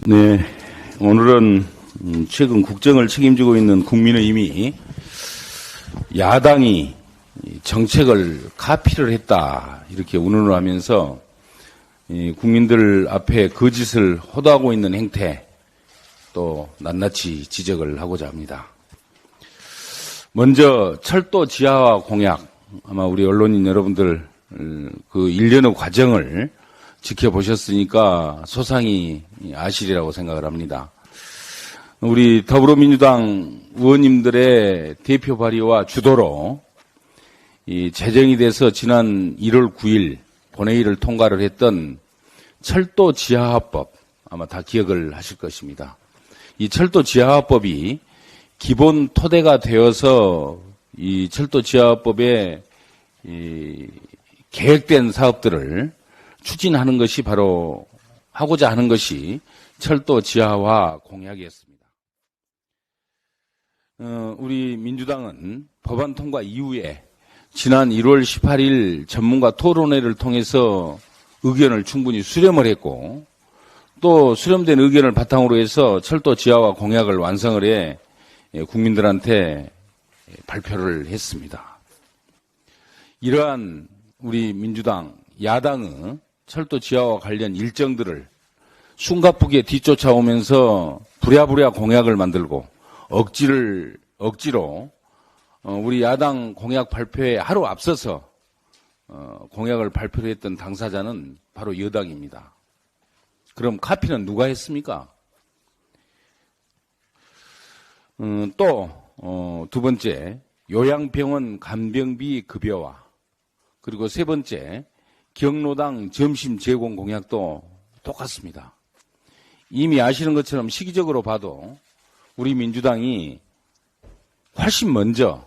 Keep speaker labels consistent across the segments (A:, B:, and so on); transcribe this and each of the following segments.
A: 네, 오늘은 최근 국정을 책임지고 있는 국민의힘이 야당이 정책을 카피를 했다 이렇게 운운을 하면서 국민들 앞에 거짓을 호도하고 있는 행태 또 낱낱이 지적을 하고자 합니다. 먼저 철도 지하화 공약, 아마 우리 언론인 여러분들 그 일련의 과정을 지켜보셨으니까 소상히 아시리라고 생각을 합니다. 우리 더불어민주당 의원님들의 대표 발의와 주도로 제정이 돼서 지난 1월 9일 본회의를 통과를 했던 철도 지하화법, 아마 다 기억을 하실 것입니다. 이 철도 지하화법이 기본 토대가 되어서 이 철도 지하화법에 계획된 사업들을 추진하는 것이 바로 하고자 하는 것이 철도 지하화 공약이었습니다. 우리 민주당은 법안 통과 이후에 지난 1월 18일 전문가 토론회를 통해서 의견을 충분히 수렴을 했고 또 수렴된 의견을 바탕으로 해서 철도 지하화 공약을 완성을 해 국민들한테 발표를 했습니다. 이러한 우리 민주당, 야당의 철도 지하와 관련 일정들을 숨가쁘게 뒤쫓아오면서 부랴부랴 공약을 만들고 억지로 우리 야당 공약 발표에 하루 앞서서 공약을 발표를 했던 당사자는 바로 여당입니다. 그럼 카피는 누가 했습니까? 또 두 번째, 요양병원 간병비 급여화, 그리고 세 번째, 경로당 점심 제공 공약도 똑같습니다. 이미 아시는 것처럼 시기적으로 봐도 우리 민주당이 훨씬 먼저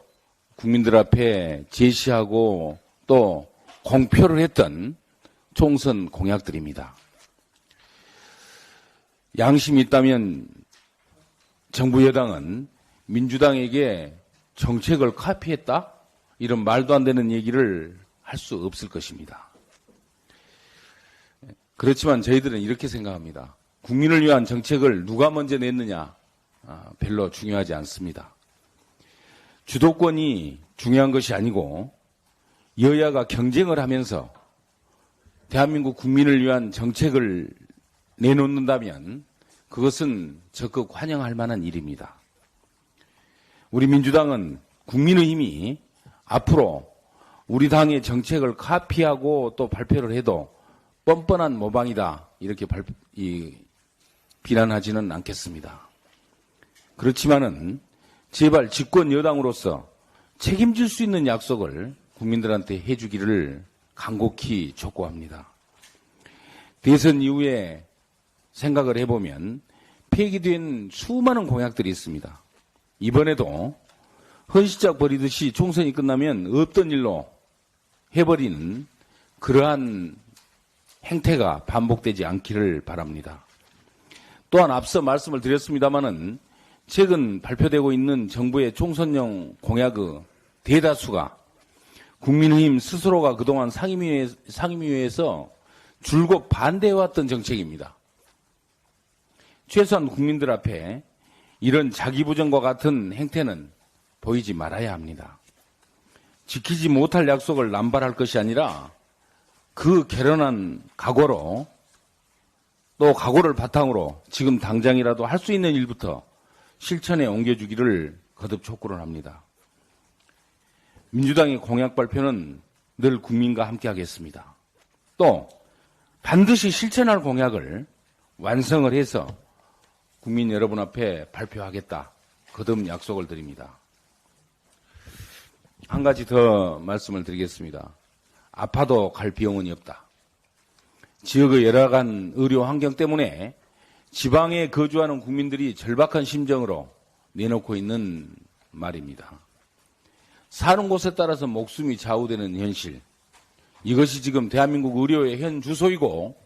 A: 국민들 앞에 제시하고 또 공표를 했던 총선 공약들입니다. 양심이 있다면 정부 여당은 민주당에게 정책을 카피했다? 이런 말도 안 되는 얘기를 할 수 없을 것입니다. 그렇지만 저희들은 이렇게 생각합니다. 국민을 위한 정책을 누가 먼저 냈느냐 별로 중요하지 않습니다. 주도권이 중요한 것이 아니고 여야가 경쟁을 하면서 대한민국 국민을 위한 정책을 내놓는다면 그것은 적극 환영할 만한 일입니다. 우리 민주당은 국민의힘이 앞으로 우리 당의 정책을 카피하고 또 발표를 해도 뻔뻔한 모방이다 이렇게 비난하지는 않겠습니다. 그렇지만은 제발 집권 여당으로서 책임질 수 있는 약속을 국민들한테 해주기를 간곡히 촉구합니다. 대선 이후에 생각을 해보면 폐기된 수많은 공약들이 있습니다. 이번에도 헌시작 벌이듯이 총선이 끝나면 없던 일로 해버리는 그러한 행태가 반복되지 않기를 바랍니다. 또한 앞서 말씀을 드렸습니다마는 최근 발표되고 있는 정부의 총선용 공약의 대다수가 국민의힘 스스로가 그동안 상임위에서 줄곧 반대해왔던 정책입니다. 최소한 국민들 앞에 이런 자기부정과 같은 행태는 보이지 말아야 합니다. 지키지 못할 약속을 남발할 것이 아니라 그 결연한 각오로 또 각오를 바탕으로 지금 당장이라도 할 수 있는 일부터 실천에 옮겨주기를 거듭 촉구를 합니다. 민주당의 공약 발표는 늘 국민과 함께 하겠습니다. 또 반드시 실천할 공약을 완성을 해서 국민 여러분 앞에 발표하겠다. 거듭 약속을 드립니다. 한 가지 더 말씀을 드리겠습니다. 아파도 갈 병원이 없다. 지역의 열악한 의료 환경 때문에 지방에 거주하는 국민들이 절박한 심정으로 내놓고 있는 말입니다. 사는 곳에 따라서 목숨이 좌우되는 현실. 이것이 지금 대한민국 의료의 현 주소이고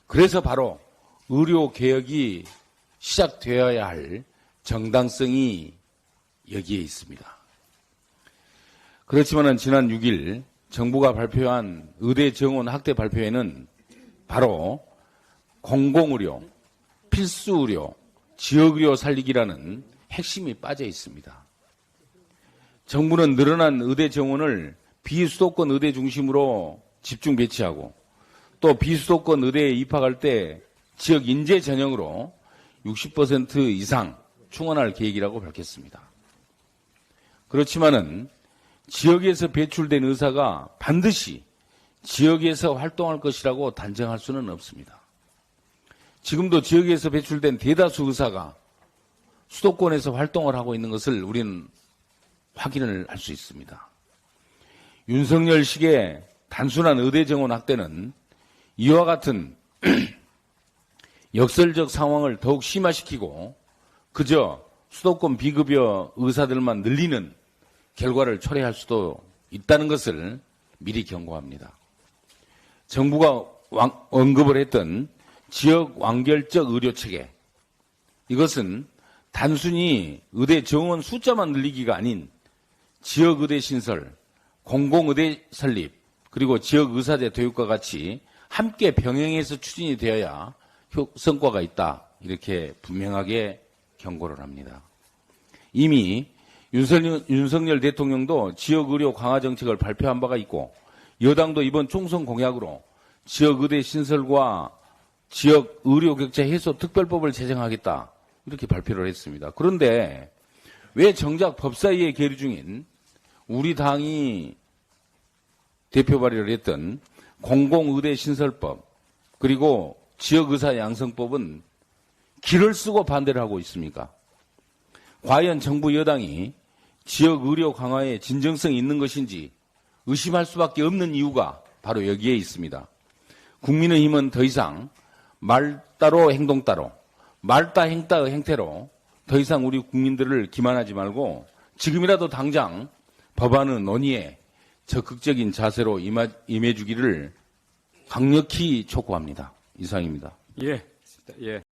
A: 그래서 바로 의료개혁이 시작되어야 할 정당성이 여기에 있습니다. 그렇지만 지난 6일 정부가 발표한 의대 정원 확대 발표에는 바로 공공의료, 필수 의료, 지역 의료 살리기라는 핵심이 빠져 있습니다. 정부는 늘어난 의대 정원을 비수도권 의대 중심으로 집중 배치하고 또 비수도권 의대에 입학할 때 지역 인재 전형으로 60% 이상 충원할 계획이라고 밝혔습니다. 그렇지만은 지역에서 배출된 의사가 반드시 지역에서 활동할 것이라고 단정할 수는 없습니다. 지금도 지역에서 배출된 대다수 의사가 수도권에서 활동을 하고 있는 것을 우리는 확인을 할 수 있습니다. 윤석열식의 단순한 의대 정원 확대는 이와 같은 역설적 상황을 더욱 심화시키고 그저 수도권 비급여 의사들만 늘리는 결과를 초래할 수도 있다는 것을 미리 경고합니다. 정부가 언급을 했던 지역 완결적 의료체계, 이것은 단순히 의대 정원 숫자만 늘리기가 아닌 지역 의대 신설, 공공의대 설립, 그리고 지역 의사제 도입과 같이 함께 병행해서 추진이 되어야 성과가 있다, 이렇게 분명하게 경고를 합니다. 이미 윤석열 대통령도 지역의료 강화 정책을 발표한 바가 있고 여당도 이번 총선 공약으로 지역의대 신설과 지역의료 격차 해소 특별법을 제정하겠다, 이렇게 발표를 했습니다. 그런데 왜 정작 법사위에 계류 중인 우리 당이 대표 발의를 했던 공공의대 신설법 그리고 지역의사 양성법은 길을 쓰고 반대를 하고 있습니까? 과연 정부 여당이 지역의료 강화에 진정성이 있는 것인지 의심할 수밖에 없는 이유가 바로 여기에 있습니다. 국민의힘은 더 이상 말 따로 행동 따로, 말따 행따의 행태로 더 이상 우리 국민들을 기만하지 말고 지금이라도 당장 법안의 논의에 적극적인 자세로 임해주기를 강력히 촉구합니다. 이상입니다.
B: 예. 예.